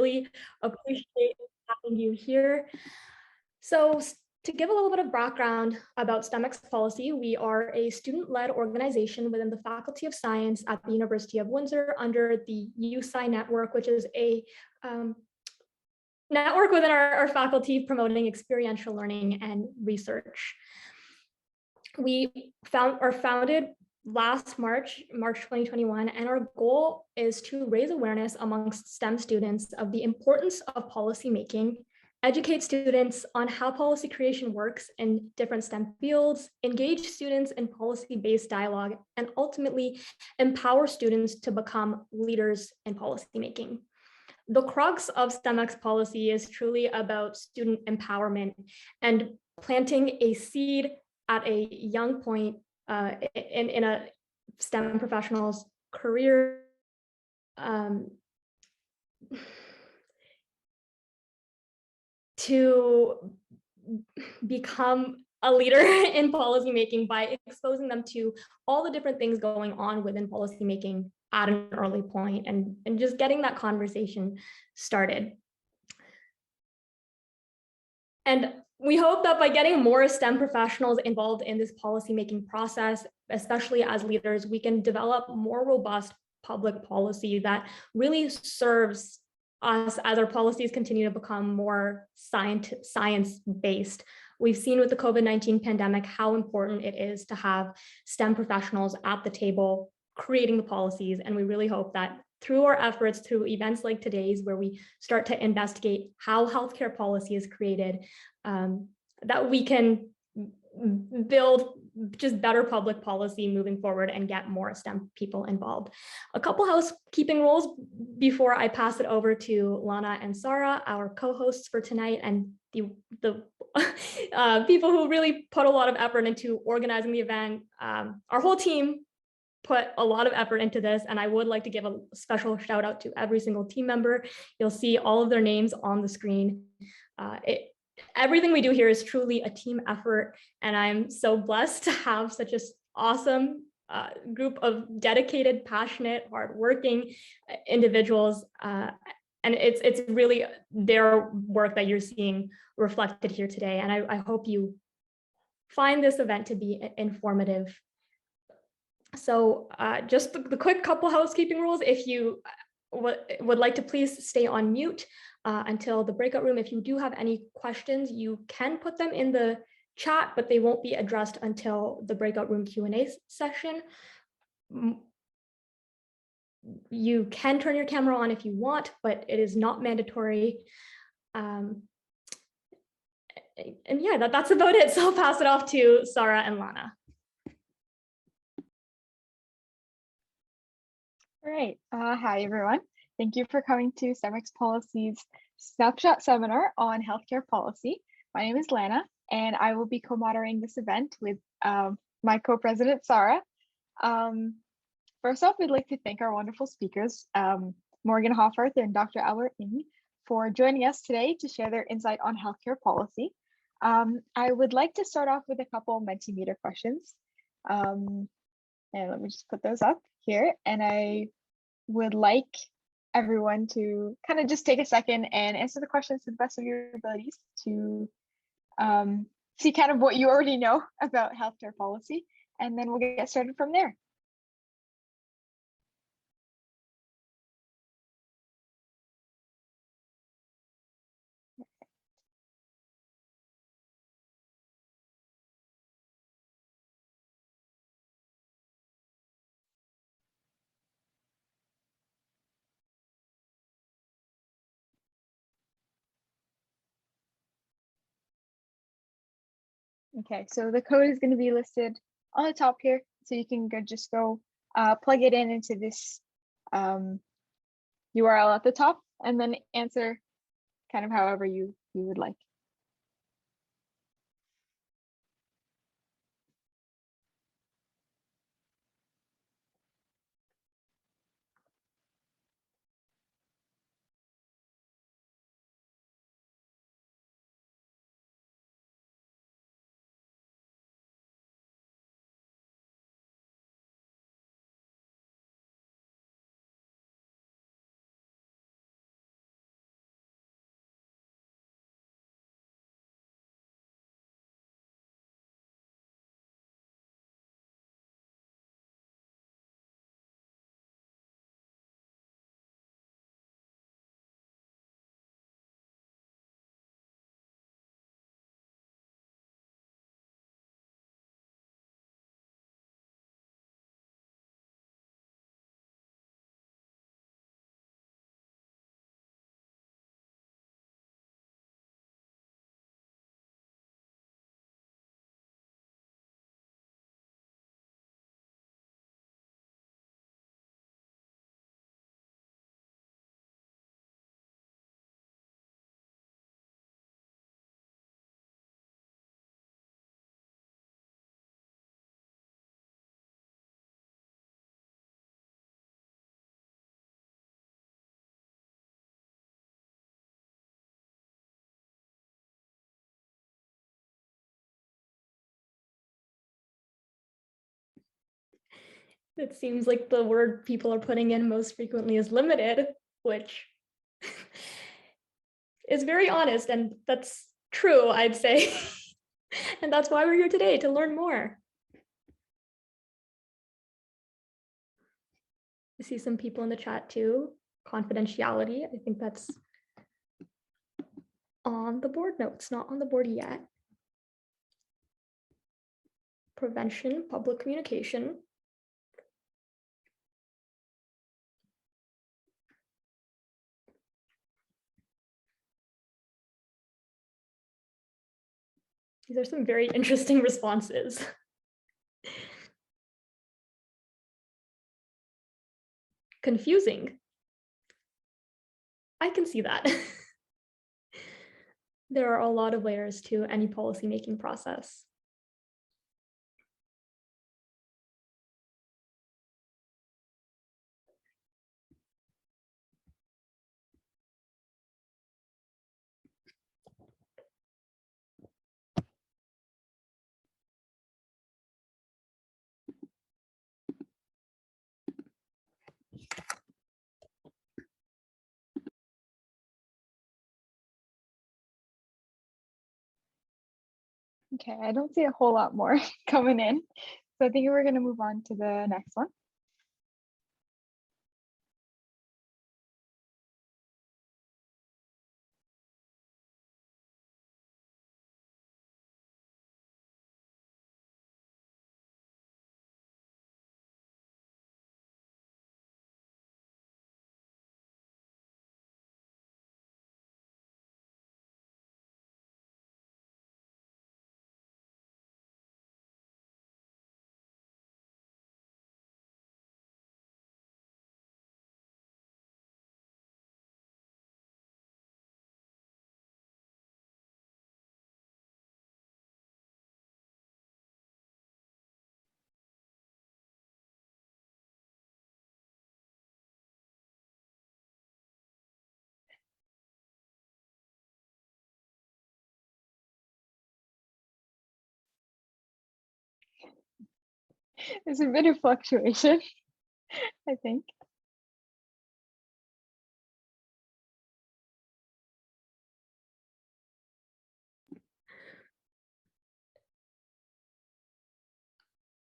really appreciate having you here. So to give a little bit of background about STEMX policy, we are a student-led organization within the Faculty of Science at the University of Windsor under the USci network, which is a network within our faculty promoting experiential learning and research. We are founded last March 2021, and our goal is to raise awareness amongst STEM students of the importance of policymaking, educate students on how policy creation works in different STEM fields, engage students in policy-based dialogue, and ultimately empower students to become leaders in policymaking. The crux of STEMX policy is truly about student empowerment and planting a seed at a young point in a STEM professional's career to become a leader in policymaking by exposing them to all the different things going on within policymaking at an early point and just getting that conversation started. And we hope that by getting more STEM professionals involved in this policymaking process, especially as leaders, we can develop more robust public policy that really serves us as our policies continue to become more science-based. We've seen with the COVID-19 pandemic how important it is to have STEM professionals at the table creating the policies, and we really hope that through our efforts, through events like today's, where we start to investigate how healthcare policy is created, that we can build just better public policy moving forward and get more STEM people involved. A couple housekeeping rules before I pass it over to Lana and Sarah, our co-hosts for tonight, and the people who really put a lot of effort into organizing the event. Our whole team put a lot of effort into this, and I would like to give a special shout out to every single team member. You'll see all of their names on the screen. Everything we do here is truly a team effort, and I'm so blessed to have such an awesome group of dedicated, passionate, hardworking individuals. And it's really their work that you're seeing reflected here today. And I hope you find this event to be informative. So just the quick couple housekeeping rules. If you would like to please stay on mute until the breakout room. If you do have any questions, you can put them in the chat, but they won't be addressed until the breakout room Q&A session. You can turn your camera on if you want, but it is not mandatory. And yeah, that's about it. So I'll pass it off to Sarah and Lana. All right. Hi, everyone. Thank you for coming to STEMX Policy's Snapshot Seminar on Healthcare Policy. My name is Lana, and I will be co-moderating this event with my co-president, Sarah. First off, we'd like to thank our wonderful speakers, Morgan Hoffarth and Dr. Albert Ng, for joining us today to share their insight on healthcare policy. I would like to start off with a couple Mentimeter questions. And let me just put those up here. And I would like everyone to kind of just take a second and answer the questions to the best of your abilities to see kind of what you already know about healthcare policy, and then we'll get started from there. Okay, so the code is going to be listed on the top here, so you can just go plug it in into this URL at the top, and then answer kind of however you would like. It seems like the word people are putting in most frequently is limited, which is very honest, and that's true, I'd say. And that's why we're here today, to learn more. I see some people in the chat too. Confidentiality, I think that's on the board. No, it's not on the board yet. Prevention, public communication. These are some very interesting responses. Confusing. I can see that. There are a lot of layers to any policymaking process. Okay, I don't see a whole lot more coming in. So I think we're going to move on to the next one. There's a bit of fluctuation, I think.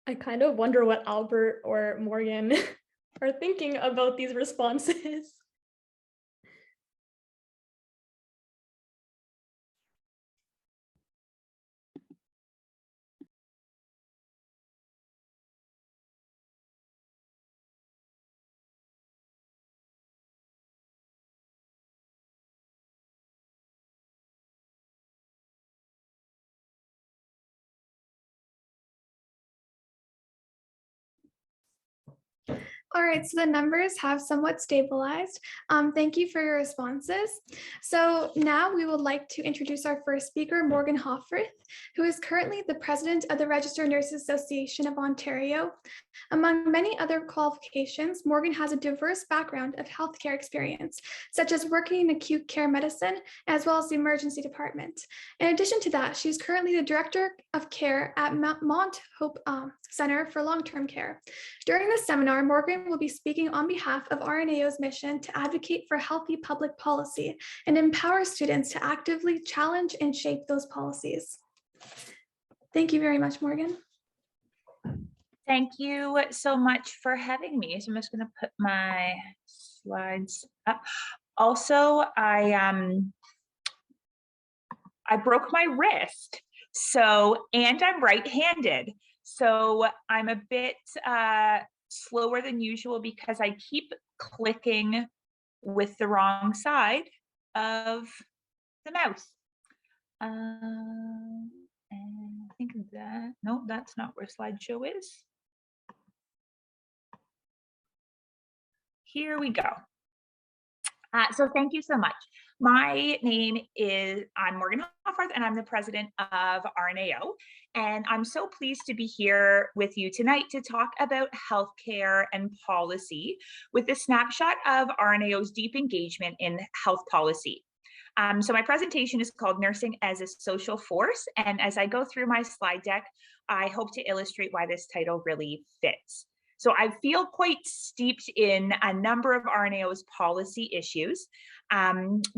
I kind of wonder what Albert or Morgan are thinking about these responses. All right, so the numbers have somewhat stabilized. Thank you for your responses. So now we would like to introduce our first speaker, Morgan Hoffarth, who is currently the president of the Registered Nurses Association of Ontario. Among many other qualifications, Morgan has a diverse background of healthcare experience, such as working in acute care medicine, as well as the emergency department. In addition to that, she's currently the director of care at Mount Hope Center for Long-Term Care. During this seminar, Morgan will be speaking on behalf of RNAO's mission to advocate for healthy public policy and empower students to actively challenge and shape those policies. Thank you very much, Morgan. Thank you so much for having me. So I'm just going to put my slides up. Also, I broke my wrist, and I'm right-handed. So I'm a bit slower than usual because I keep clicking with the wrong side of the mouse. And I think that, no, that's not where slideshow is. Here we go. So thank you so much. My name is, I'm Morgan Hoffarth, and I'm the president of RNAO. And I'm so pleased to be here with you tonight to talk about healthcare and policy with the snapshot of RNAO's deep engagement in health policy. So my presentation is called Nursing as a Social Force. And as I go through my slide deck, I hope to illustrate why this title really fits. So I feel quite steeped in a number of RNAO's policy issues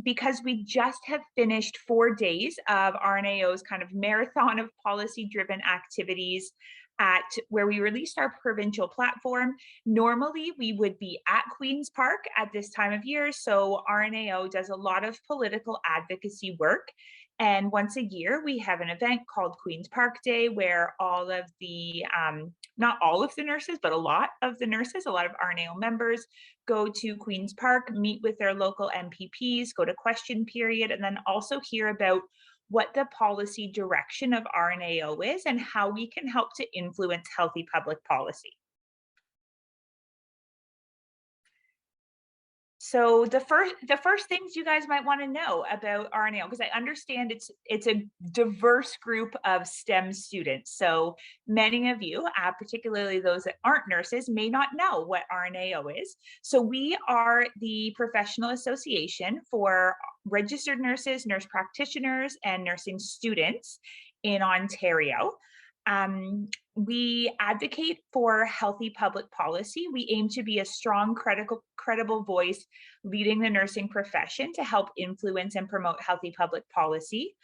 because we just have finished 4 days of RNAO's kind of marathon of policy-driven activities at where we released our provincial platform. Normally, we would be at Queen's Park at this time of year. So RNAO does a lot of political advocacy work. And once a year, we have an event called Queen's Park Day, where all of the, not all of the nurses, but a lot of the nurses, a lot of RNAO members go to Queen's Park, meet with their local MPPs, go to question period, and then also hear about what the policy direction of RNAO is and how we can help to influence healthy public policy. So the first things you guys might want to know about RNAO, because I understand it's a diverse group of STEM students. So many of you, particularly those that aren't nurses, may not know what RNAO is. So we are the professional association for registered nurses, nurse practitioners, and nursing students in Ontario. We advocate for healthy public policy. We aim to be a strong, credible voice leading the nursing profession to help influence and promote healthy public policy,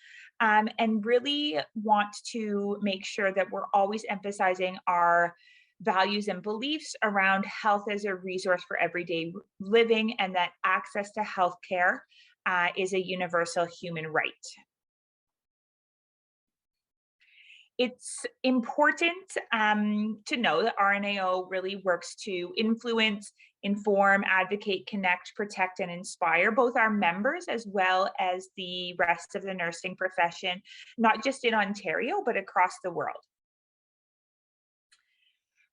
and really want to make sure that we're always emphasizing our values and beliefs around health as a resource for everyday living, and that access to healthcare is a universal human right. It's important to know that RNAO really works to influence, inform, advocate, connect, protect, and inspire both our members as well as the rest of the nursing profession, not just in Ontario, but across the world.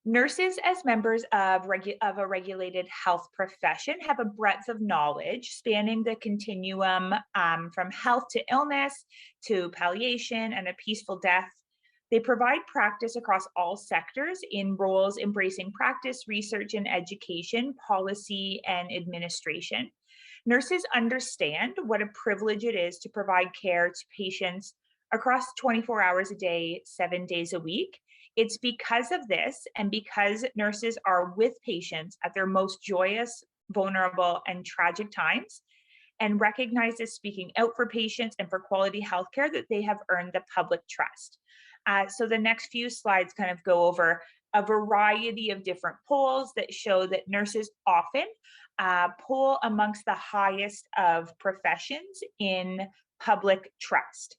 Nurses, as members of a regulated health profession, have a breadth of knowledge spanning the continuum from health to illness to palliation and a peaceful death. They provide practice across all sectors in roles embracing practice, research and education, policy and administration. Nurses understand what a privilege it is to provide care to patients across 24 hours a day, 7 days a week. It's because of this, and because nurses are with patients at their most joyous, vulnerable, and tragic times, and recognize as speaking out for patients and for quality healthcare, that they have earned the public trust. So the next few slides kind of go over a variety of different polls that show that nurses often poll amongst the highest of professions in public trust.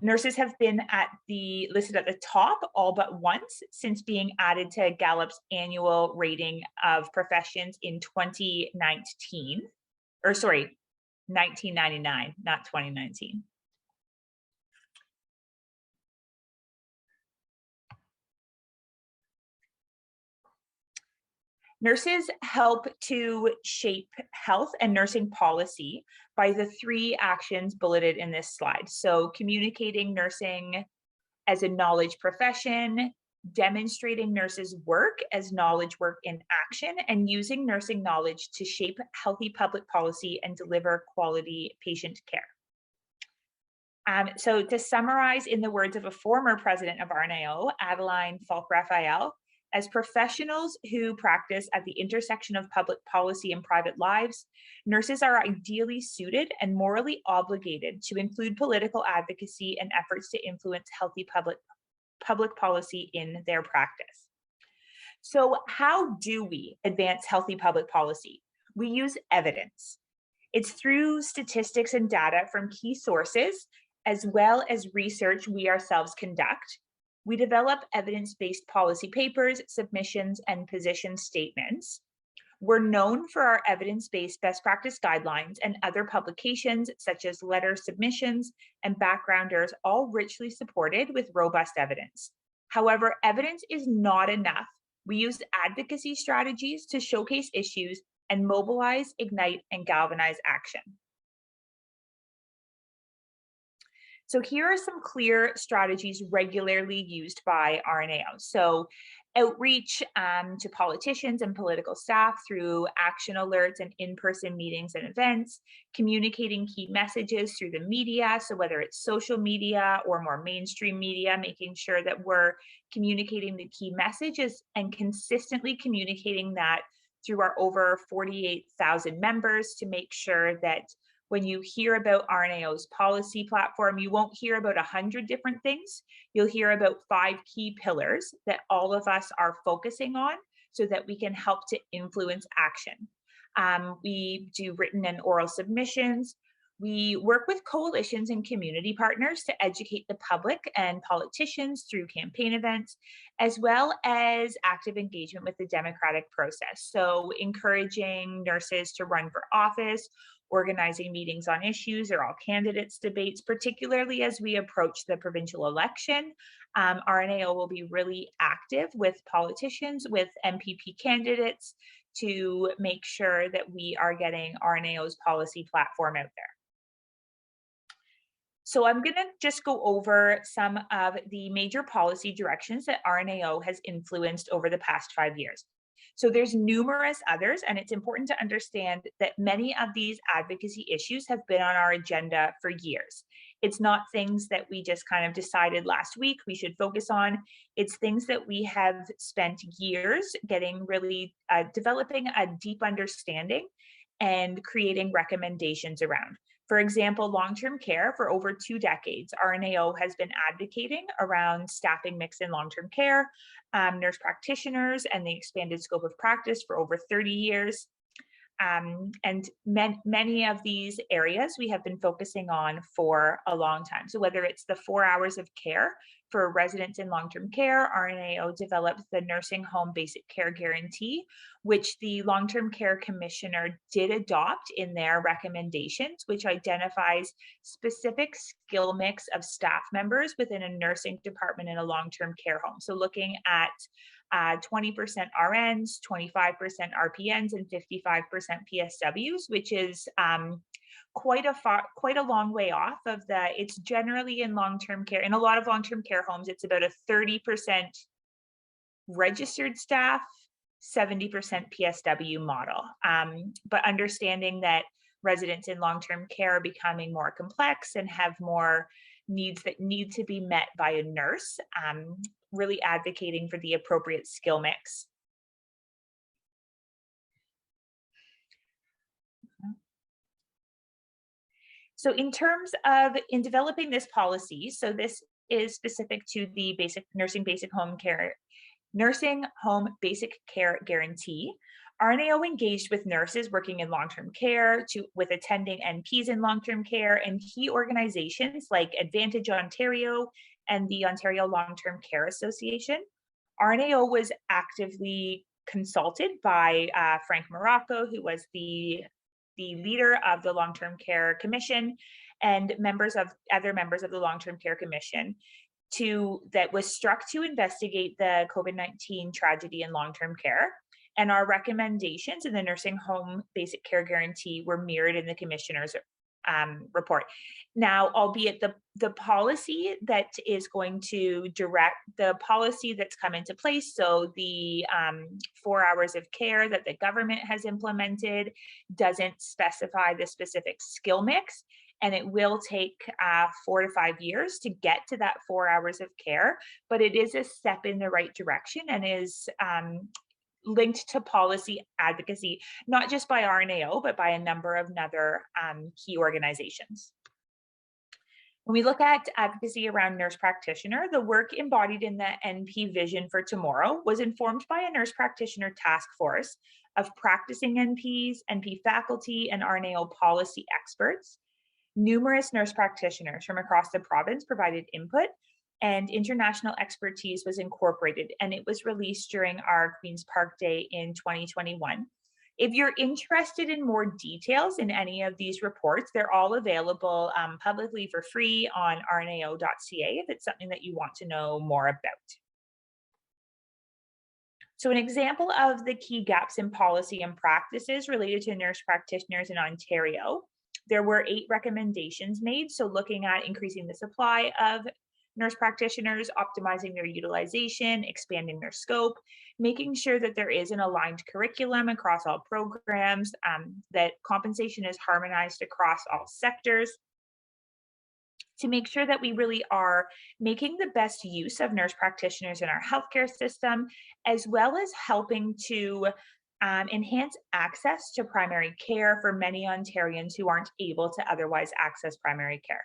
Nurses have been listed at the top all but once since being added to Gallup's annual rating of professions in 2019, or sorry, 1999, not 2019. Nurses help to shape health and nursing policy by the 3 actions bulleted in this slide. So communicating nursing as a knowledge profession, demonstrating nurses' work as knowledge work in action, and using nursing knowledge to shape healthy public policy and deliver quality patient care. So to summarize in the words of a former president of RNAO, Adeline Falk-Raphael, as professionals who practice at the intersection of public policy and private lives, nurses are ideally suited and morally obligated to include political advocacy and efforts to influence healthy public policy in their practice. So how do we advance healthy public policy? We use evidence. It's through statistics and data from key sources, as well as research we ourselves conduct. We develop evidence-based policy papers, submissions, and position statements. We're known for our evidence-based best practice guidelines and other publications, such as letter submissions and backgrounders, all richly supported with robust evidence. However, evidence is not enough. We use advocacy strategies to showcase issues and mobilize, ignite, and galvanize action. So here are some clear strategies regularly used by RNAO. So outreach to politicians and political staff through action alerts and in-person meetings and events, communicating key messages through the media. So whether it's social media or more mainstream media, making sure that we're communicating the key messages and consistently communicating that through our over 48,000 members to make sure that when you hear about RNAO's policy platform, you won't hear about 100 different things. You'll hear about 5 key pillars that all of us are focusing on so that we can help to influence action. We do written and oral submissions. We work with coalitions and community partners to educate the public and politicians through campaign events, as well as active engagement with the democratic process. So encouraging nurses to run for office, organizing meetings on issues or all candidates debates, particularly as we approach the provincial election. RNAO will be really active with politicians, with MPP candidates to make sure that we are getting RNAO's policy platform out there. So I'm going to just go over some of the major policy directions that RNAO has influenced over the past 5 years. So there's numerous others, and it's important to understand that many of these advocacy issues have been on our agenda for years. It's not things that we just kind of decided last week we should focus on. It's things that we have spent years getting really developing a deep understanding and creating recommendations around. For example, long-term care for over 2 decades, RNAO has been advocating around staffing mix in long-term care, nurse practitioners, and the expanded scope of practice for over 30 years. And many of these areas we have been focusing on for a long time. So whether it's the 4 hours of care for residents in long-term care, RNAO developed the Nursing Home Basic Care Guarantee, which the Long-Term Care Commissioner did adopt in their recommendations, which identifies specific skill mix of staff members within a nursing department in a long-term care home. So looking at 20% RNs, 25% RPNs, and 55% PSWs, which is quite a long way off of the, it's generally in long-term care, in a lot of long-term care homes, it's about a 30% registered staff, 70% PSW model. But understanding that residents in long-term care are becoming more complex and have more needs that need to be met by a nurse, really advocating for the appropriate skill mix. So in terms of, in developing this policy, so this is specific to the nursing home basic care guarantee. RNAO engaged with nurses working in long-term care, with attending NPs in long-term care, and key organizations like Advantage Ontario and the Ontario Long-Term Care Association. RNAO was actively consulted by Frank Morocco, who was the leader of the Long-Term Care Commission, and other members of the Long-Term Care Commission that was struck to investigate the COVID-19 tragedy in long-term care. And our recommendations in the Nursing Home Basic Care Guarantee were mirrored in the Commissioner's report. Now, albeit the policy that is going to direct the policy that's come into place, so the 4 hours of care that the government has implemented doesn't specify the specific skill mix, and it will take 4 to 5 years to get to that 4 hours of care, but it is a step in the right direction and is linked to policy advocacy, not just by RNAO, but by a number of other key organizations. When we look at advocacy around nurse practitioner, the work embodied in the NP Vision for Tomorrow was informed by a nurse practitioner task force of practicing NPs, NP faculty, and RNAO policy experts. Numerous nurse practitioners from across the province provided input, and international expertise was incorporated, and it was released during our Queen's Park Day in 2021. If you're interested in more details in any of these reports, they're all available publicly for free on rnao.ca if it's something that you want to know more about. So an example of the key gaps in policy and practices related to nurse practitioners in Ontario, there were 8 recommendations made. So looking at increasing the supply of nurse practitioners, optimizing their utilization, expanding their scope, making sure that there is an aligned curriculum across all programs, that compensation is harmonized across all sectors, to make sure that we really are making the best use of nurse practitioners in our healthcare system, as well as helping to enhance access to primary care for many Ontarians who aren't able to otherwise access primary care.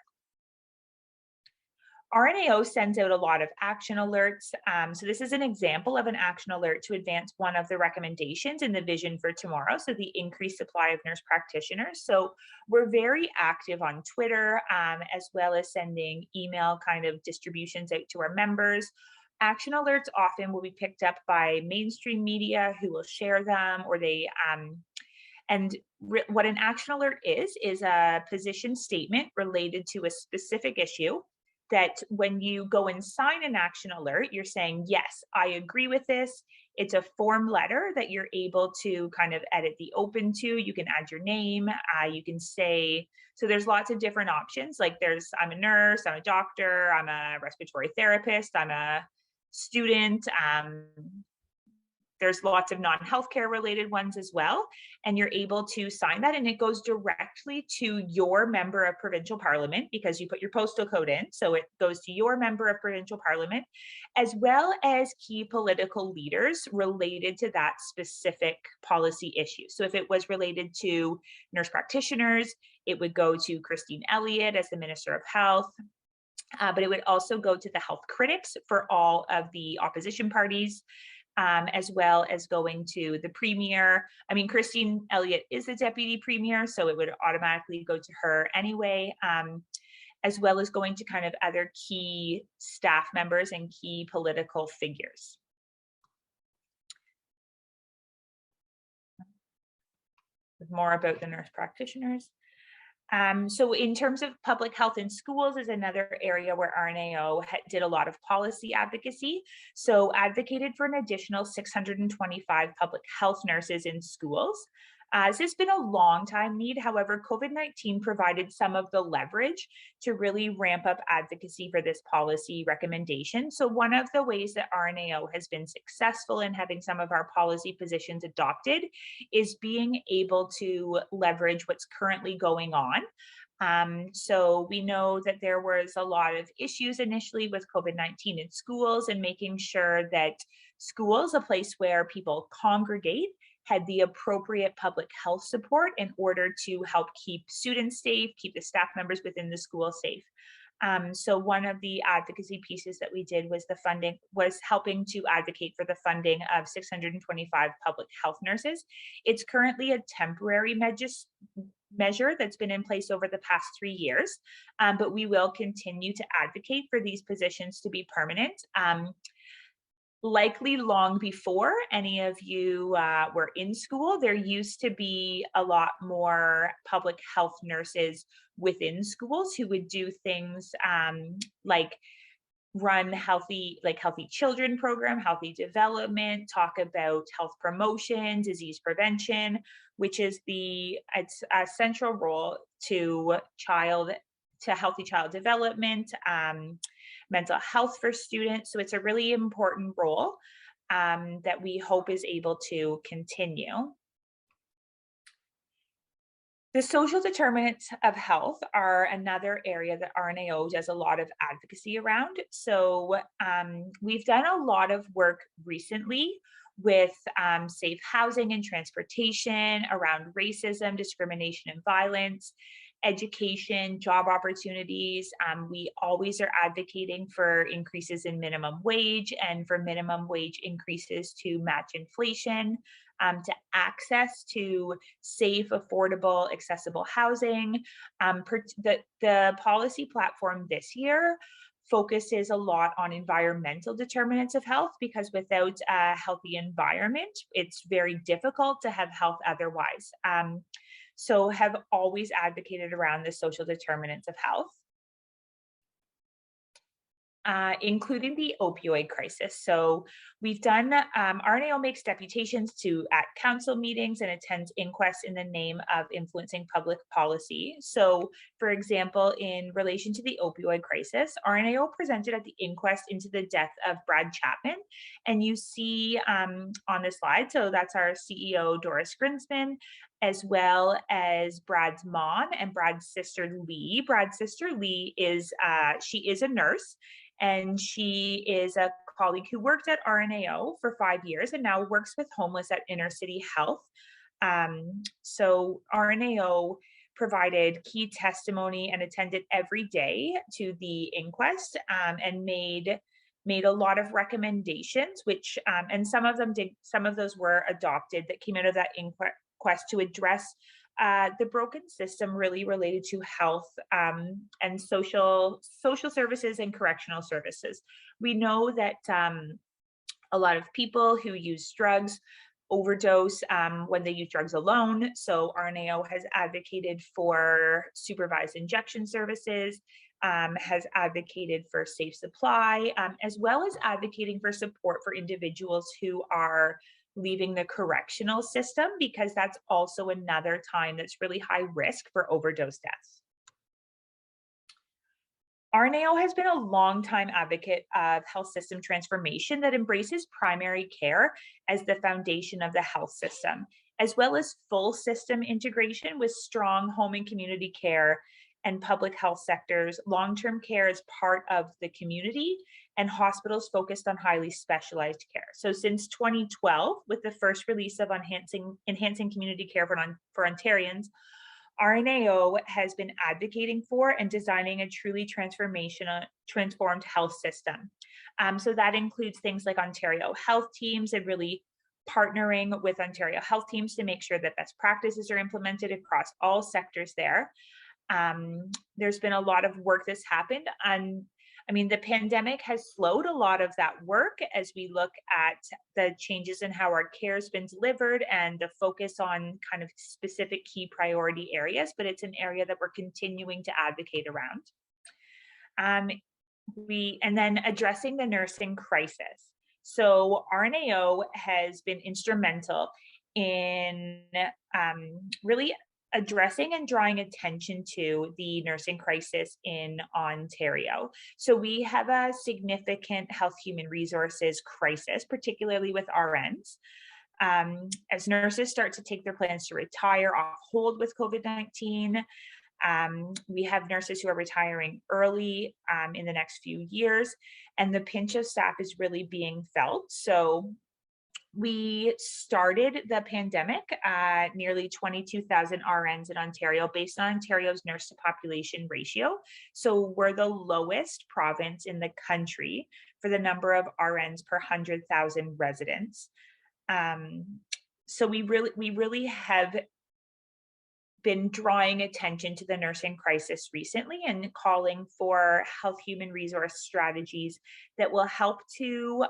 RNAO sends out a lot of action alerts. So this is an example of an action alert to advance one of the recommendations in the vision for tomorrow. So the increased supply of nurse practitioners. So we're very active on Twitter, as well as sending email kind of distributions out to our members. Action alerts often will be picked up by mainstream media who will share them, or they, what an action alert is a position statement related to a specific issue, that when you go and sign an action alert, you're saying, yes, I agree with this. It's a form letter that you're able to kind of edit the open to. You can add your name. You can say, so there's lots of different options. Like I'm a nurse, I'm a doctor, I'm a respiratory therapist, I'm a student. There's lots of non-healthcare related ones as well. And you're able to sign that, and it goes directly to your member of provincial parliament because you put your postal code in. So it goes to your member of provincial parliament, as well as key political leaders related to that specific policy issue. So if it was related to nurse practitioners, it would go to Christine Elliott as the Minister of Health. But it would also go to the health critics for all of the opposition parties. As well as going to the premier. I mean, Christine Elliott is the deputy premier, so it would automatically go to her anyway, as well as going to kind of other key staff members and key political figures. More about the nurse practitioners. So in terms of public health in schools is another area where RNAO did a lot of policy advocacy. So advocated for an additional 625 public health nurses in schools. This has been a long time need. However, COVID-19 provided some of the leverage to really ramp up advocacy for this policy recommendation. So one of the ways that RNAO has been successful in having some of our policy positions adopted is being able to leverage what's currently going on. So we know that there was a lot of issues initially with COVID-19 in schools, and making sure that schools, a place where people congregate, had the appropriate public health support in order to help keep students safe, keep the staff members within the school safe. So one of the advocacy pieces that we did was helping to advocate for the funding of 625 public health nurses. It's currently a temporary measure that's been in place over the past 3 years, but we will continue to advocate for these positions to be permanent. Likely long before any of you were in school, there used to be a lot more public health nurses within schools who would do things like run healthy children program, healthy development, talk about health promotion, disease prevention, which is it's a central role to healthy child development, mental health for students. So it's a really important role that we hope is able to continue. The social determinants of health are another area that RNAO does a lot of advocacy around. So we've done a lot of work recently with safe housing and transportation, around racism, discrimination, and violence, education, job opportunities. We always are advocating for increases in minimum wage and for minimum wage increases to match inflation, to access to safe, affordable, accessible housing. The policy platform this year focuses a lot on environmental determinants of health, because without a healthy environment, it's very difficult to have health otherwise. So have always advocated around the social determinants of health. including the opioid crisis. So we've done, RNAO makes deputations at council meetings and attends inquests in the name of influencing public policy. So for example, in relation to the opioid crisis, RNAO presented at the inquest into the death of Brad Chapman. And you see on the slide, so that's our CEO, Doris Grinsman, as well as Brad's mom and Brad's sister, Lee. Brad's sister, Lee, she is a nurse, and she is a colleague who worked at RNAO for 5 years and now works with homeless at Inner City Health. So RNAO provided key testimony and attended every day to the inquest, and made a lot of recommendations, which and some of those were adopted that came out of that inquest to address the broken system really related to health and social services and correctional services. We know that a lot of people who use drugs overdose when they use drugs alone. So RNAO has advocated for supervised injection services, has advocated for safe supply, as well as advocating for support for individuals who are leaving the correctional system, because that's also another time that's really high risk for overdose deaths. RNAO has been a longtime advocate of health system transformation that embraces primary care as the foundation of the health system, as well as full system integration with strong home and community care and public health sectors. Long-term care is part of the community, and hospitals focused on highly specialized care. So since 2012, with the first release of Enhancing Community Care for Ontarians, RNAO has been advocating for and designing a truly transformed health system. So that includes things like Ontario health teams and really partnering with Ontario health teams to make sure that best practices are implemented across all sectors there. There's been a lot of work that's happened, and I mean, the pandemic has slowed a lot of that work as we look at the changes in how our care has been delivered and the focus on kind of specific key priority areas, but it's an area that we're continuing to advocate around. And then addressing the nursing crisis. So RNAO has been instrumental in really addressing and drawing attention to the nursing crisis in Ontario. So we have a significant health human resources crisis, particularly with RNs. As nurses start to take their plans to retire off hold with COVID-19, we have nurses who are retiring early in the next few years, and the pinch of staff is really being felt. So we started the pandemic at nearly 22,000 RNs in Ontario based on Ontario's nurse to population ratio. So we're the lowest province in the country for the number of RNs per 100,000 residents. So we really have been drawing attention to the nursing crisis recently and calling for health human resource strategies that will help to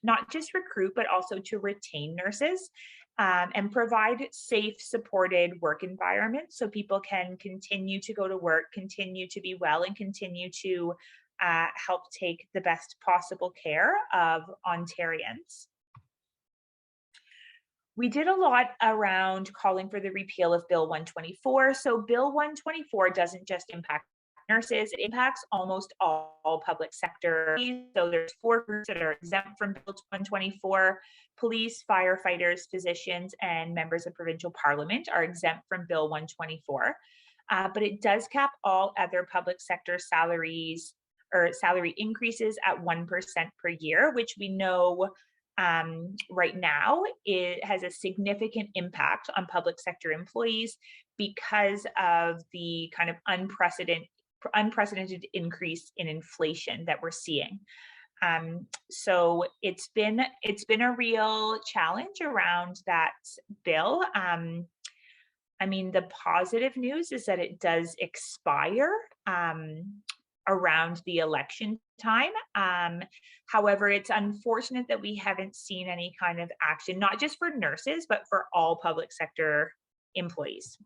not just recruit, but also to retain nurses and provide safe, supported work environments so people can continue to go to work, continue to be well, and continue to help take the best possible care of Ontarians. We did a lot around calling for the repeal of Bill 124. So Bill 124 doesn't just impact nurses, it impacts almost all public sector. So there's 4 groups that are exempt from Bill 124. Police, firefighters, physicians, and members of provincial parliament are exempt from Bill 124. But it does cap all other public sector salaries or salary increases at 1% per year, which we know right now, it has a significant impact on public sector employees because of the kind of unprecedented increase in inflation that we're seeing. So it's been a real challenge around that bill. I mean, the positive news is that it does expire around the election time. However, it's unfortunate that we haven't seen any kind of action, not just for nurses, but for all public sector employees.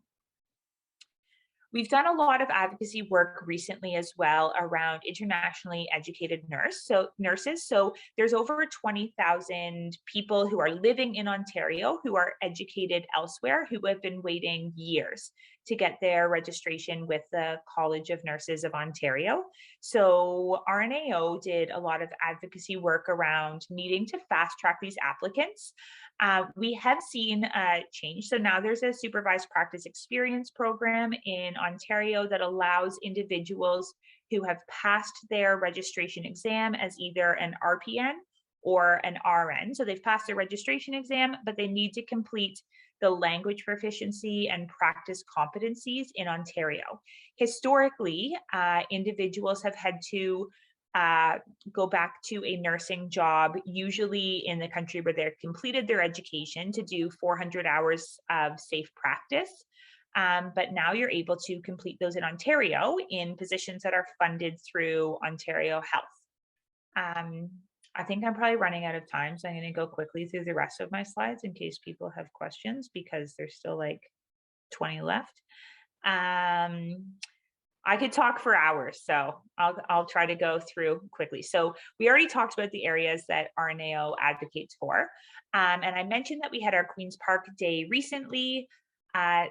We've done a lot of advocacy work recently as well around internationally educated nurses. So there's over 20,000 people who are living in Ontario who are educated elsewhere who have been waiting years to get their registration with the College of Nurses of Ontario. So RNAO did a lot of advocacy work around needing to fast track these applicants. We have seen a change. So now there's a supervised practice experience program in Ontario that allows individuals who have passed their registration exam as either an RPN or an RN. So they've passed their registration exam, but they need to complete the language proficiency and practice competencies in Ontario. Historically, individuals have had to go back to a nursing job, usually in the country where they've completed their education, to do 400 hours of safe practice. But now you're able to complete those in Ontario in positions that are funded through Ontario Health. I think I'm probably running out of time, so I'm going to go quickly through the rest of my slides in case people have questions, because there's still like 20 left. I could talk for hours, so I'll try to go through quickly. So we already talked about the areas that RNAO advocates for. And I mentioned that we had our Queen's Park Day recently.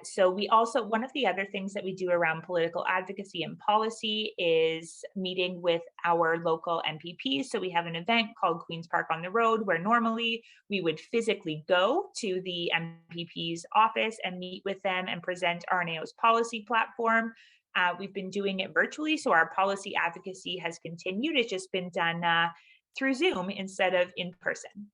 So we also, one of the other things that we do around political advocacy and policy is meeting with our local MPPs. So we have an event called Queen's Park on the Road, where normally we would physically go to the MPP's office and meet with them and present RNAO's policy platform. We've been doing it virtually, so our policy advocacy has continued. It's just been done through Zoom instead of in person.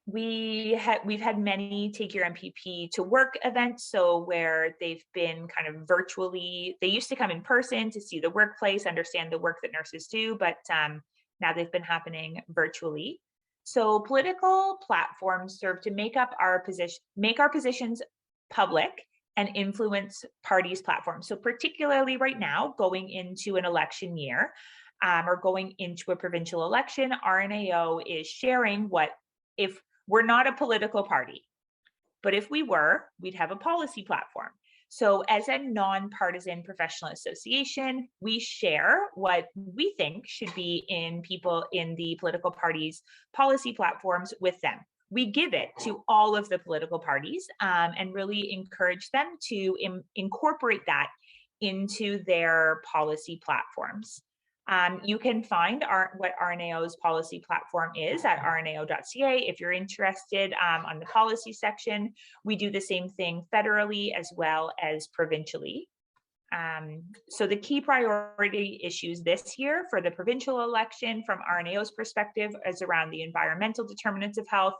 We've had many Take Your MPP to Work events, so where they've been kind of virtually, they used to come in person to see the workplace, understand the work that nurses do, but now they've been happening virtually. So political platforms serve to make our positions public and influence parties' platforms. So particularly right now, going into an election year or going into a provincial election, RNAO is sharing what, if we're not a political party, but if we were, we'd have a policy platform. So as a nonpartisan professional association, we share what we think should be in people in the political parties' policy platforms with them. We give it to all of the political parties and really encourage them to incorporate that into their policy platforms. You can find what RNAO's policy platform is at rnao.ca if you're interested on the policy section. We do the same thing federally as well as provincially. So the key priority issues this year for the provincial election from RNAO's perspective is around the environmental determinants of health,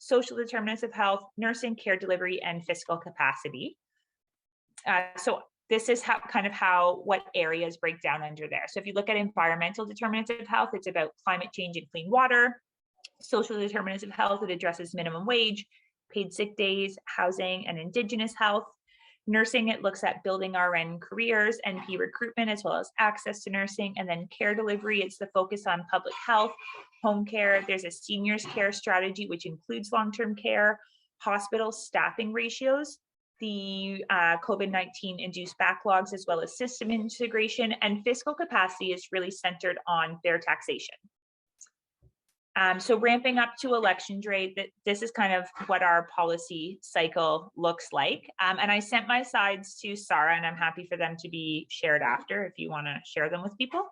social determinants of health, nursing care delivery, and fiscal capacity. So this is what areas break down under there. So if you look at environmental determinants of health, it's about climate change and clean water. Social determinants of health, it addresses minimum wage, paid sick days, housing, and Indigenous health. Nursing, it looks at building RN careers, NP recruitment, as well as access to nursing. And then care delivery, it's the focus on public health, home care. There's a seniors care strategy, which includes long-term care, hospital staffing ratios, the COVID-19 induced backlogs, as well as system integration, and fiscal capacity is really centered on fair taxation. So ramping up to election day, this is kind of what our policy cycle looks like. And I sent my slides to Sarah, and I'm happy for them to be shared after if you want to share them with people.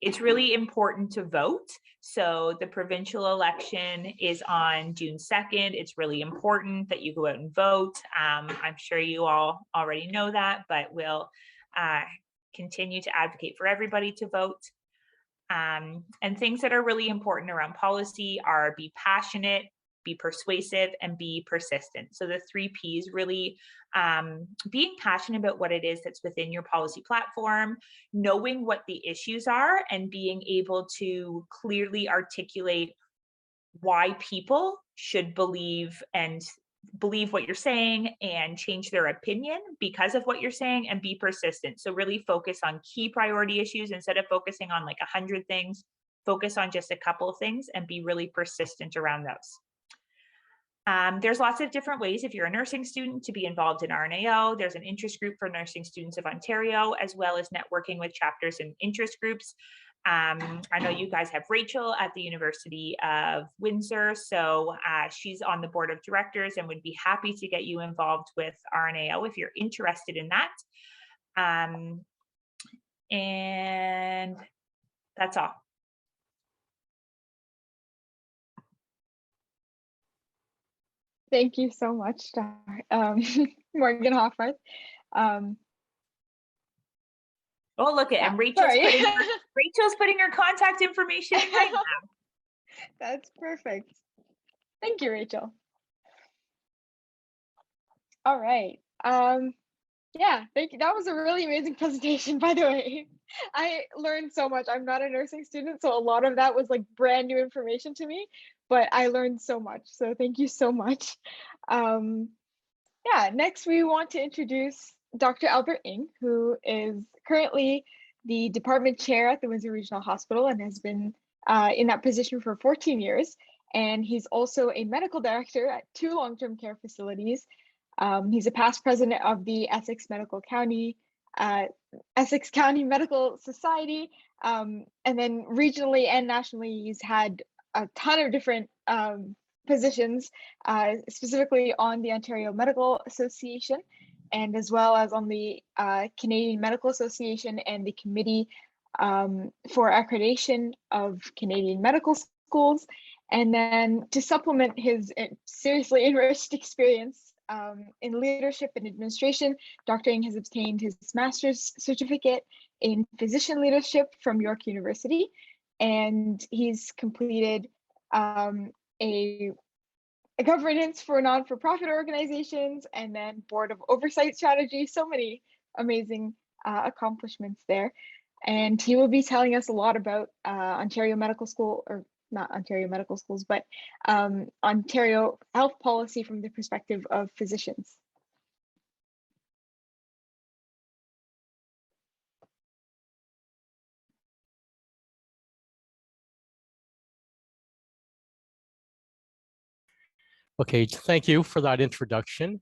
It's really important to vote. So the provincial election is on June 2nd. It's really important that you go out and vote. I'm sure you all already know that, but we'll continue to advocate for everybody to vote. And things that are really important around policy are be passionate, be persuasive, and be persistent. So the 3 Ps really being passionate about what it is that's within your policy platform, knowing what the issues are, and being able to clearly articulate why people should believe what you're saying and change their opinion because of what you're saying, and be persistent. So really focus on key priority issues instead of focusing on like 100 things, focus on just a couple of things and be really persistent around those. There's lots of different ways if you're a nursing student to be involved in RNAO. There's an interest group for nursing students of Ontario, as well as networking with chapters and interest groups. I know you guys have Rachel at the University of Windsor, so she's on the board of directors and would be happy to get you involved with RNAO if you're interested in that. And that's all. Thank you so much, Morgan Hoffarth. Oh, look at and Rachel's putting her contact information in right now. That's perfect. Thank you, Rachel. All right. Yeah, thank you. That was a really amazing presentation, by the way. I learned so much. I'm not a nursing student, so a lot of that was like brand new information to me, but I learned so much. So thank you so much. Yeah, next we want to introduce Dr. Albert Ng, who is currently the department chair at the Windsor Regional Hospital and has been in that position for 14 years. And he's also a medical director at 2 long-term care facilities. He's a past president of the Essex County Medical Society. And then regionally and nationally, he's had a ton of different positions, specifically on the Ontario Medical Association, and as well as on the Canadian Medical Association and the Committee for Accreditation of Canadian Medical Schools. And then to supplement his seriously enriched experience in leadership and administration, Dr. Ng has obtained his master's certificate in physician leadership from York University, and he's completed a governance for non-for-profit organizations, and then board of oversight strategy. So many amazing accomplishments there. And he will be telling us a lot about Ontario Medical School, or not Ontario Medical Schools, but Ontario health policy from the perspective of physicians. Okay, thank you for that introduction.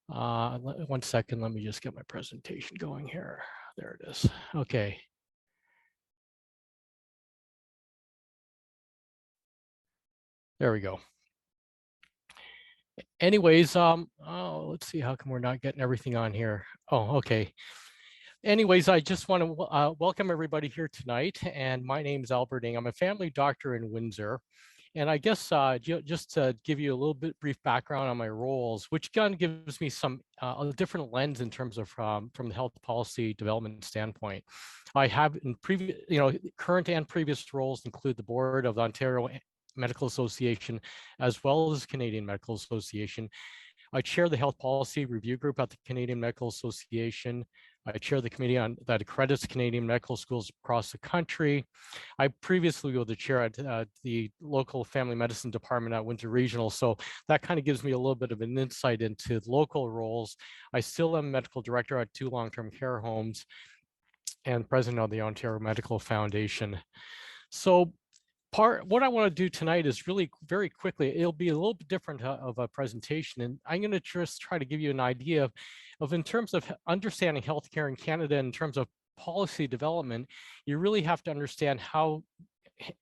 1 second, let me just get my presentation going here. There it is. Okay. There we go. Anyways, let's see, how come we're not getting everything on here? Oh, okay. Anyways, I just want to welcome everybody here tonight. And my name is Albert Ng. I'm a family doctor in Windsor. And I guess just to give you a little bit brief background on my roles, which kind of gives me some a different lens in terms of from the health policy development standpoint. I have in previous, current and previous roles include the board of the Ontario Medical Association, as well as Canadian Medical Association. I chair the health policy review group at the Canadian Medical Association. I chair the committee that accredits Canadian medical schools across the country. I previously was the chair at the local family medicine department at Windsor Regional, so that kind of gives me a little bit of an insight into local roles. I still am medical director at 2 long-term care homes and president of the Ontario Medical Foundation. So what I want to do tonight is really very quickly, it'll be a little bit different of a presentation, and I'm going to just try to give you an idea of in terms of understanding healthcare in Canada, in terms of policy development, you really have to understand how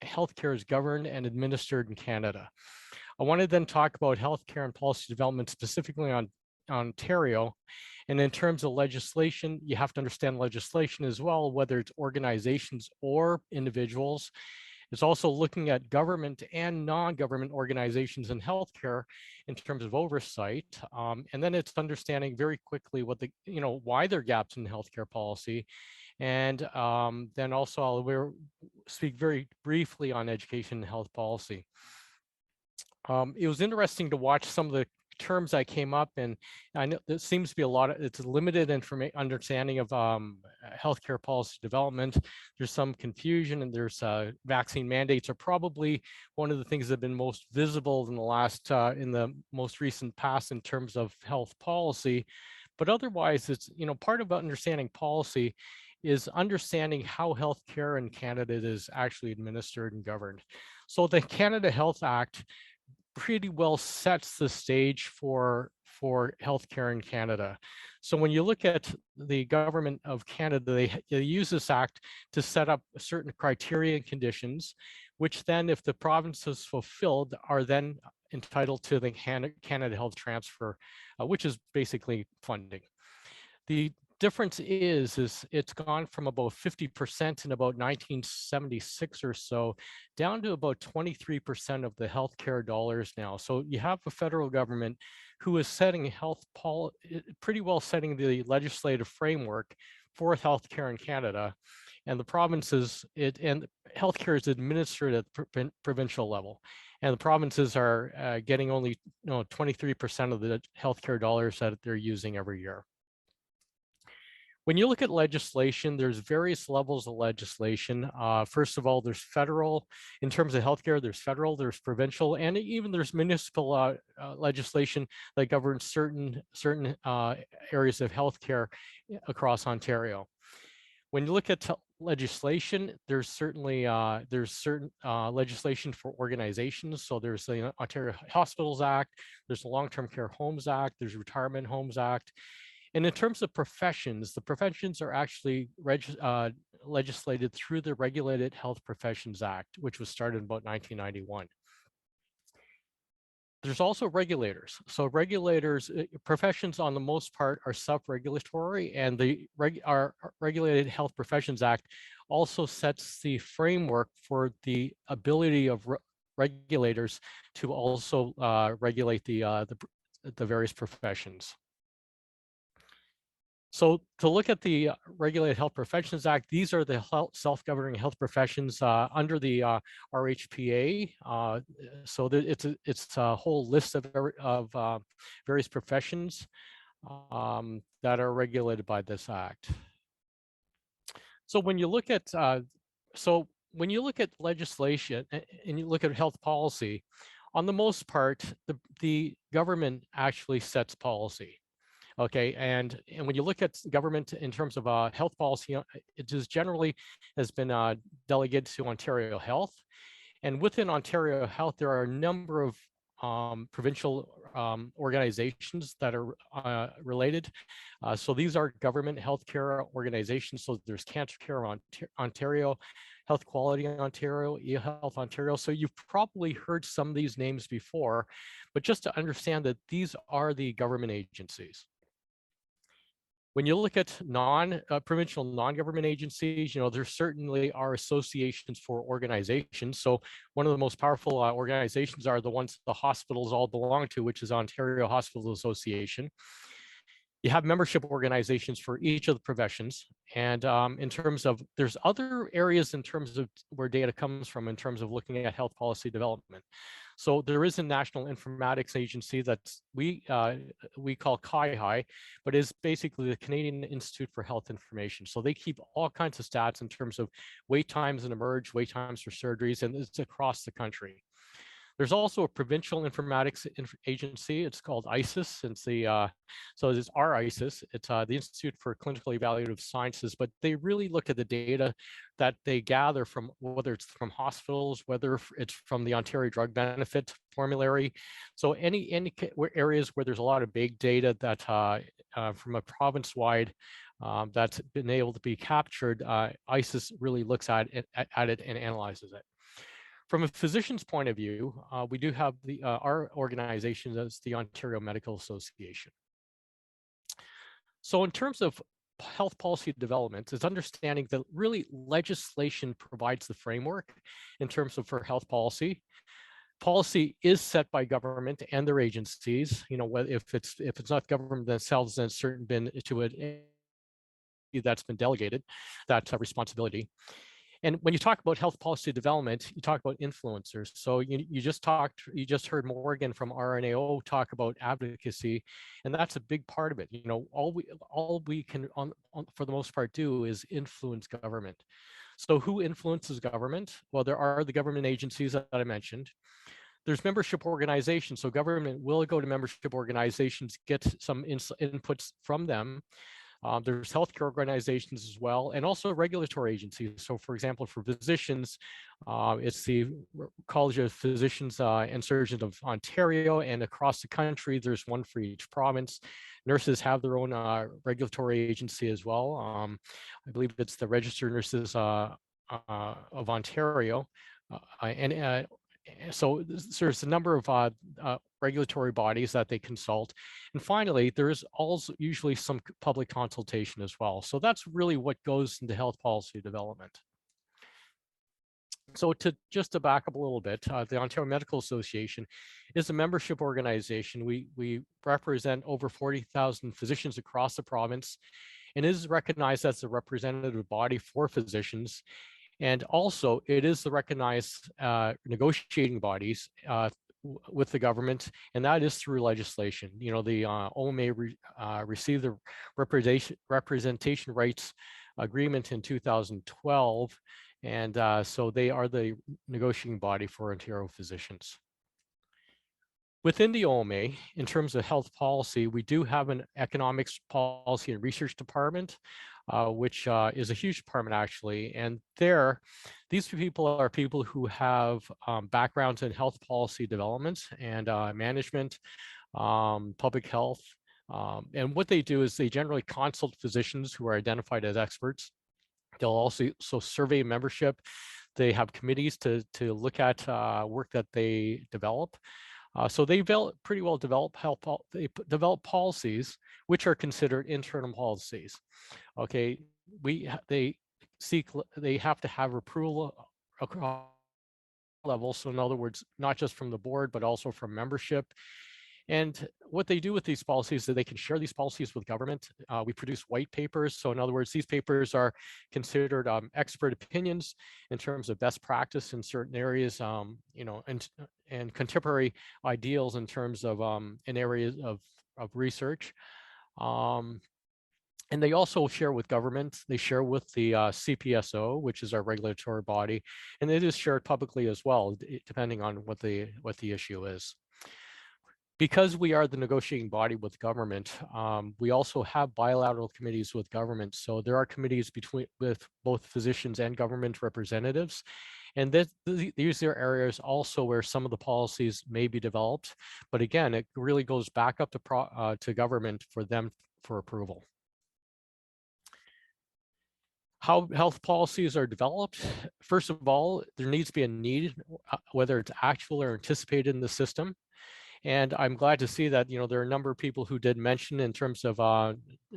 healthcare is governed and administered in Canada. I want to then talk about healthcare and policy development specifically on Ontario. And in terms of legislation, you have to understand legislation as well, whether it's organizations or individuals. It's also looking at government and non-government organizations in healthcare in terms of oversight. And then it's understanding very quickly what why there are gaps in healthcare policy. And then also I'll speak very briefly on education and health policy. It was interesting to watch some of the terms I came up, and I know there seems to be it's a limited understanding of healthcare policy development. There's some confusion, and there's vaccine mandates are probably one of the things that have been most visible in the most recent past in terms of health policy. But otherwise, it's part of understanding policy is understanding how healthcare in Canada is actually administered and governed. So the Canada Health Act pretty well sets the stage for healthcare in Canada. So when you look at the government of Canada, they use this act to set up certain criteria and conditions, which then, if the province is fulfilled, are then entitled to the Canada Health Transfer, which is basically funding. The difference is it's gone from about 50% in about 1976 or so down to about 23% of the healthcare dollars now. So you have a federal government who is setting pretty well setting the legislative framework for healthcare in Canada, and the provinces and healthcare is administered at the provincial level, and the provinces are getting only 23% of the healthcare dollars that they're using every year. When you look at legislation, there's various levels of legislation. First of all, there's federal. In terms of healthcare, there's federal, there's provincial, and even there's municipal legislation that governs certain areas of healthcare across Ontario. When you look at legislation, there's certainly certain legislation for organizations. So there's the Ontario Hospitals Act, there's the Long-Term Care Homes Act, there's Retirement Homes Act. And in terms of professions, the professions are actually legislated through the Regulated Health Professions Act, which was started in about 1991. There's also regulators. So regulators, professions on the most part are self-regulatory, and our Regulated Health Professions Act also sets the framework for the ability of regulators to also regulate the various professions. So to look at the Regulated Health Professions Act, these are the self-governing health professions under the RHPA. So it's a whole list of various professions that are regulated by this act. So when you look at legislation and you look at health policy, on the most part, the government actually sets policy. Okay, and when you look at government in terms of health policy, it is generally has been delegated to Ontario Health. And within Ontario Health, there are a number of provincial organizations that are related. So these are government healthcare organizations. So there's Cancer Care Ontario, Health Quality Ontario, eHealth Ontario. So you've probably heard some of these names before, but just to understand that these are the government agencies. When you look at provincial non-government agencies, there certainly are associations for organizations. So one of the most powerful organizations are the ones the hospitals all belong to, which is Ontario Hospital Association. You have membership organizations for each of the professions. And in terms of, there's other areas in terms of where data comes from in terms of looking at health policy development. So there is a national informatics agency that we call CIHI, but is basically the Canadian Institute for Health Information. So they keep all kinds of stats in terms of wait times in emerge, wait times for surgeries, and it's across the country. There's also a provincial informatics agency. It's called ISIS. It's so it's our ISIS. It's the Institute for Clinical Evaluative Sciences, but they really look at the data that they gather from, whether it's from hospitals, whether it's from the Ontario Drug Benefit Formulary. So any areas where there's a lot of big data that from a province-wide that's been able to be captured, ISIS really looks at it and analyzes it. From a physician's point of view, we do have our organization as the Ontario Medical Association. So in terms of health policy development, it's understanding that really legislation provides the framework in terms of for health policy. Policy is set by government and their agencies. If it's not government themselves, then it's certainly been to it that's been delegated that responsibility. And when you talk about health policy development, you talk about influencers. So you just heard Morgan from RNAO talk about advocacy, and that's a big part of it. All we can, for the most part, do is influence government. So who influences government? Well, there are the government agencies that I mentioned. There's membership organizations. So government will go to membership organizations, get some inputs from them. There's healthcare organizations as well, and also regulatory agencies. So for example, for physicians, it's the College of Physicians and Surgeons of Ontario, and across the country, there's one for each province. Nurses have their own regulatory agency as well. I believe it's the Registered Nurses of Ontario. So there's a number of regulatory bodies that they consult. And finally, there's also usually some public consultation as well. So that's really what goes into health policy development. So just to back up a little bit, the Ontario Medical Association is a membership organization. We represent over 40,000 physicians across the province and is recognized as a representative body for physicians. And also it is the recognized negotiating bodies with the government, and that is through legislation. You know, the OMA received the representation rights agreement in 2012. And so they are the negotiating body for Ontario physicians. Within the OMA, in terms of health policy, we do have an economics policy and research department, which is a huge department actually. And these people are people who have backgrounds in health policy development and management, public health. And what they do is they generally consult physicians who are identified as experts. They'll also survey membership. They have committees to look at work that they develop. So they pretty well develop they develop policies which are considered internal policies. Okay, they have to have approval across levels. So in other words, not just from the board, but also from membership. And what they do with these policies is they can share these policies with government. We produce white papers. So in other words, these papers are considered expert opinions in terms of best practice in certain areas, you know, and contemporary ideals in terms of in areas of research. And they also share with government. They share with the CPSO, which is our regulatory body, and it is shared publicly as well, depending on what the issue is. Because we are the negotiating body with government, we also have bilateral committees with government. So there are committees with both physicians and government representatives. And these are areas also where some of the policies may be developed. But again, it really goes back up to government for approval. How health policies are developed. First of all, there needs to be a need, whether it's actual or anticipated in the system. And I'm glad to see that, you know, there are a number of people who did mention in terms of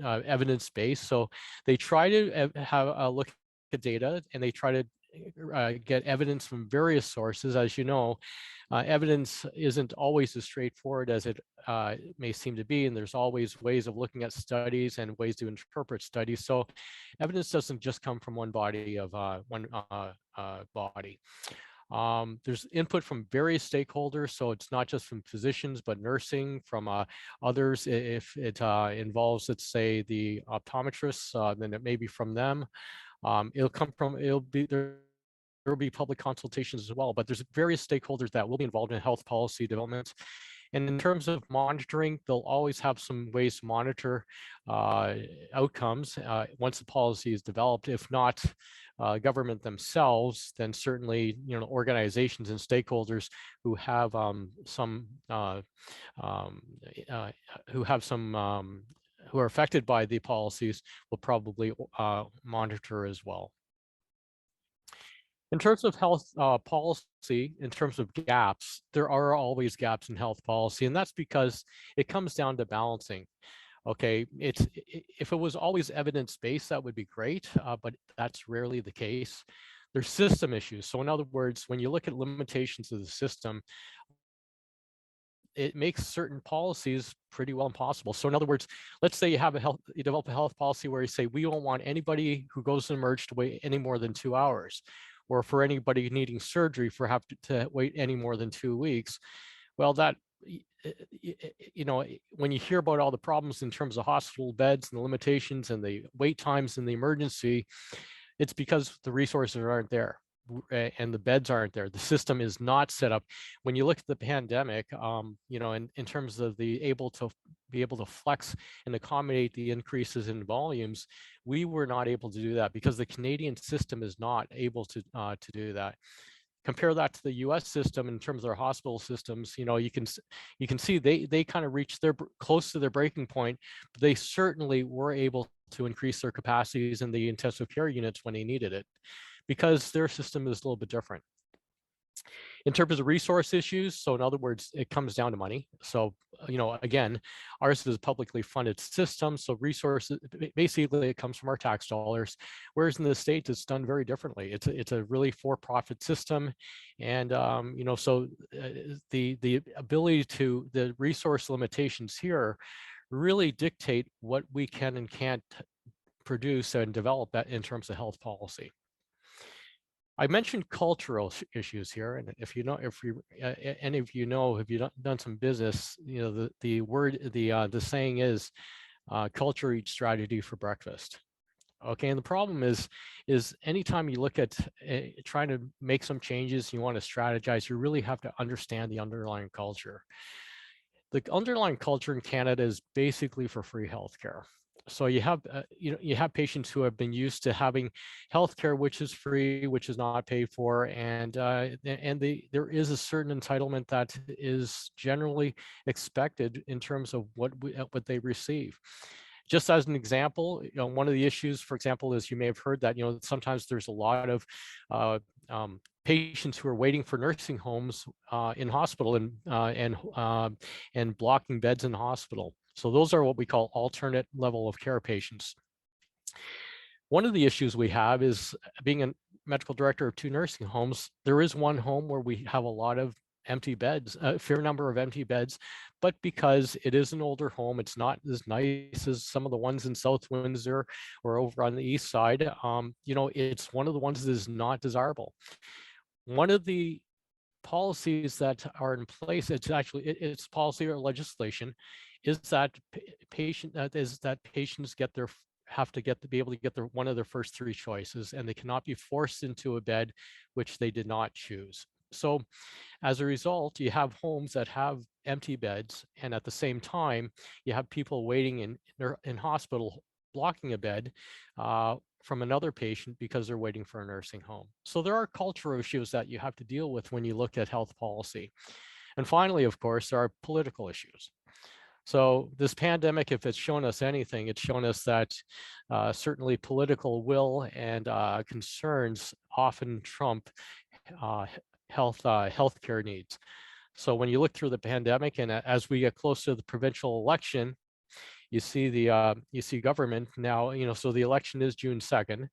evidence-based. So they try to have a look at data, and they try to get evidence from various sources. As you know, evidence isn't always as straightforward as it may seem to be, and there's always ways of looking at studies and ways to interpret studies. So evidence doesn't just come from one body of body. There's input from various stakeholders, so it's not just from physicians, but nursing, from others. If it involves, let's say, the optometrists, then it may be from them. There will be public consultations as well, but there's various stakeholders that will be involved in health policy development. And in terms of monitoring, they'll always have some ways to monitor outcomes once the policy is developed. If not government themselves, then certainly, you know, organizations and stakeholders who have who are affected by the policies will probably monitor as well. In terms of health policy, in terms of gaps, there are always gaps in health policy, and that's because it comes down to balancing. Okay, if it was always evidence-based, that would be great, but that's rarely the case. There's system issues. So in other words, when you look at limitations of the system, it makes certain policies pretty well impossible. So in other words, let's say you develop a health policy where you say, we don't want anybody who goes to emerge to wait any more than 2 hours, or for anybody needing surgery have to wait any more than 2 weeks. Well, that, you know, when you hear about all the problems in terms of hospital beds and the limitations and the wait times in the emergency, it's because the resources aren't there. and the beds aren't there. The system is not set up. When you look at the pandemic, you know, in terms of be able to flex and accommodate the increases in volumes, we were not able to do that because the Canadian system is not able to do that. Compare that to the U.S. system in terms of their hospital systems. You know, you can see they kind of reached their close to their breaking point, but they certainly were able to increase their capacities in the intensive care units when they needed it, because their system is a little bit different. In terms of resource issues, so in other words, it comes down to money. So, you know, again, ours is a publicly funded system. So resources, basically it comes from our tax dollars, whereas in the States, it's done very differently. It's a really for-profit system. And, you know, so the ability to, the resource limitations here really dictate what we can and can't produce and develop that in terms of health policy. I mentioned cultural issues here, and if you know, if you any of you know, if you've done some business, you know, the saying is, culture eats strategy for breakfast. Okay, and the problem is anytime you look at trying to make some changes, you want to strategize, you really have to understand the underlying culture. The underlying culture in Canada is basically for free healthcare. So you have, you know, you have patients who have been used to having healthcare which is free, which is not paid for, and there is a certain entitlement that is generally expected in terms of what they receive. Just as an example, you know, one of the issues, for example, is you may have heard that, you know, sometimes there's a lot of patients who are waiting for nursing homes in hospital and blocking beds in hospital. So those are what we call alternate level of care patients. One of the issues we have is, being a medical director of 2 nursing homes, there is one home where we have a lot of empty beds, a fair number of empty beds, but because it is an older home, it's not as nice as some of the ones in South Windsor or over on the east side. You know, it's one of the ones that is not desirable. One of the policies that are in place, it's policy or legislation, is that patients get their be able to get one of their first 3 choices, and they cannot be forced into a bed which they did not choose. So as a result, you have homes that have empty beds, and at the same time, you have people waiting in hospital blocking a bed from another patient because they're waiting for a nursing home. So there are cultural issues that you have to deal with when you look at health policy. And finally, of course, there are political issues. So this pandemic, if it's shown us anything, it's shown us that certainly political will and concerns often trump healthcare needs. So when you look through the pandemic, and as we get close to the provincial election, you see government now, you know, so the election is June 2nd,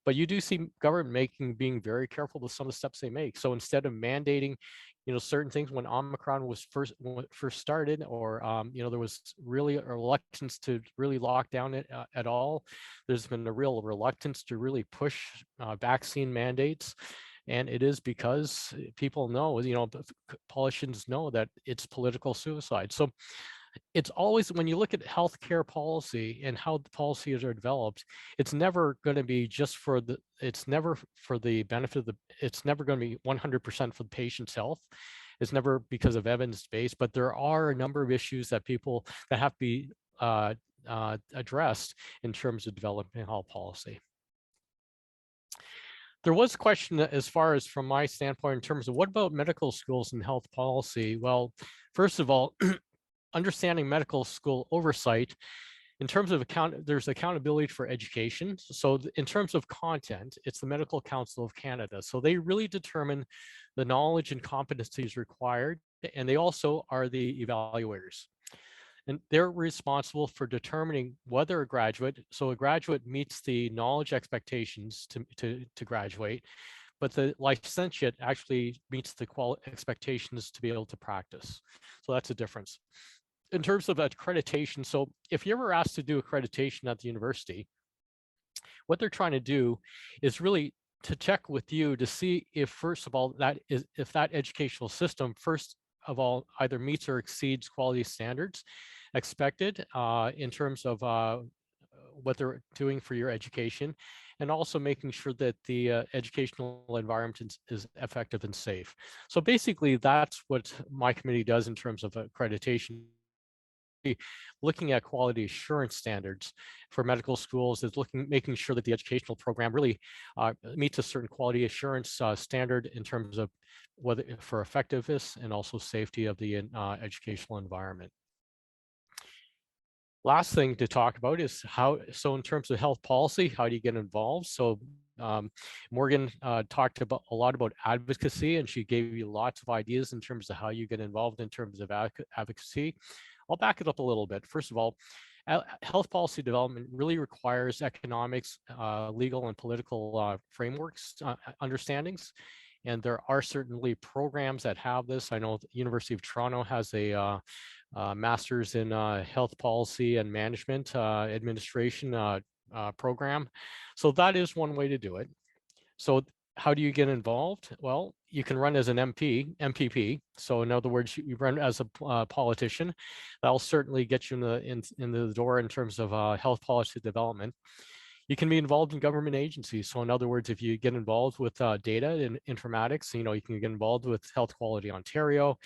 but you do see government being very careful with some of the steps they make. So instead of mandating, you know, certain things when Omicron was first started, or you know, there was really a reluctance to really lock down it at all. There's been a real reluctance to really push vaccine mandates. And it is because people know, you know, politicians know that it's political suicide. So it's always, when you look at healthcare policy and how the policies are developed, it's never going to be just for the, it's never for the benefit of the, it's never going to be 100% for the patient's health. It's never because of evidence-based, but there are a number of issues that have to be addressed in terms of developing health policy. There was a question as far as from my standpoint in terms of what about medical schools and health policy? Well, first of all, understanding medical school oversight in terms of there's accountability for education. So in terms of content, it's the Medical Council of Canada. So they really determine the knowledge and competencies required, and they also are the evaluators. And they're responsible for determining whether a graduate meets the knowledge expectations to graduate, but the licentiate actually meets the expectations to be able to practice. So that's a difference. In terms of accreditation, so if you're ever asked to do accreditation at the university, what they're trying to do is really to check with you to see if, first of all, if that educational system, first of all, either meets or exceeds quality standards expected in terms of what they're doing for your education, and also making sure that the educational environment is effective and safe. So basically, that's what my committee does in terms of accreditation. Looking at quality assurance standards for medical schools is making sure that the educational program really meets a certain quality assurance standard in terms of whether for effectiveness and also safety of the educational environment. Last thing to talk about is so in terms of health policy, how do you get involved? So Morgan talked about a lot about advocacy, and she gave you lots of ideas in terms of how you get involved in terms of advocacy. I'll back it up a little bit. First of all, health policy development really requires economics, legal and political frameworks, understandings. And there are certainly programs that have this. I know the University of Toronto has a master's in health policy and management administration program. So that is one way to do it. So how do you get involved? Well, you can run as an MPP. So in other words, you run as a politician. That'll certainly get you in the door in terms of health policy development. You can be involved in government agencies. So in other words, if you get involved with data and informatics, you can get involved with Health Quality Ontario.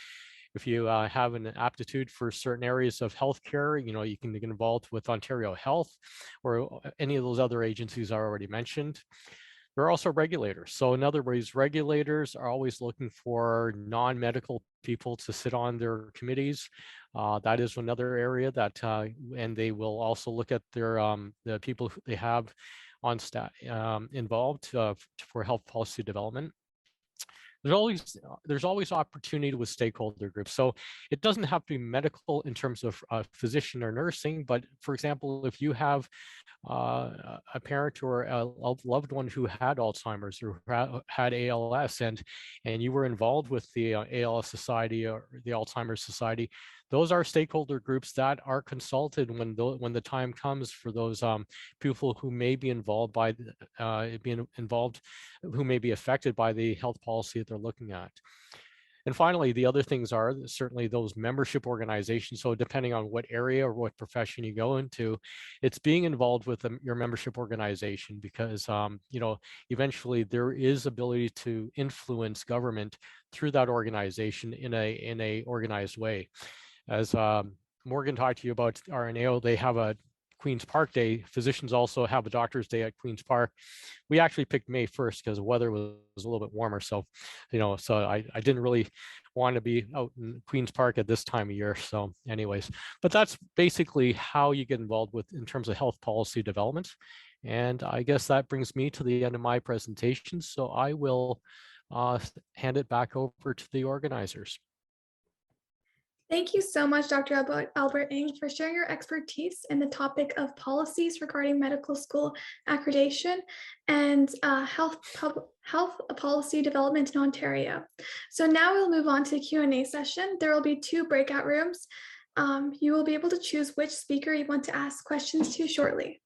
If you have an aptitude for certain areas of healthcare, you can get involved with Ontario Health or any of those other agencies I already mentioned. There are also regulators. So in other words, regulators are always looking for non-medical people to sit on their committees. That is another area that, and they will also look at their the people who they have on staff involved for health policy development. There's always opportunity with stakeholder groups. So it doesn't have to be medical in terms of physician or nursing, but for example, if you have a parent or a loved one who had Alzheimer's or had ALS, and you were involved with the ALS Society or the Alzheimer's Society, those are stakeholder groups that are consulted when the time comes for those people who may be involved by who may be affected by the health policy that they're looking at. And finally, the other things are certainly those membership organizations. So depending on what area or what profession you go into, it's being involved with your membership organization, because eventually there is ability to influence government through that organization in a organized way. As Morgan talked to you about RNAO, they have a Queen's Park Day. Physicians also have a Doctor's Day at Queen's Park. We actually picked May 1st because the weather was a little bit warmer. So, so I didn't really want to be out in Queen's Park at this time of year. So anyways, but that's basically how you get involved in terms of health policy development. And I guess that brings me to the end of my presentation. So I will hand it back over to the organizers. Thank you so much, Dr. Albert Ng, for sharing your expertise in the topic of policies regarding medical school accreditation and health policy development in Ontario. So now we'll move on to the Q&A session. There will be 2 breakout rooms. You will be able to choose which speaker you want to ask questions to shortly.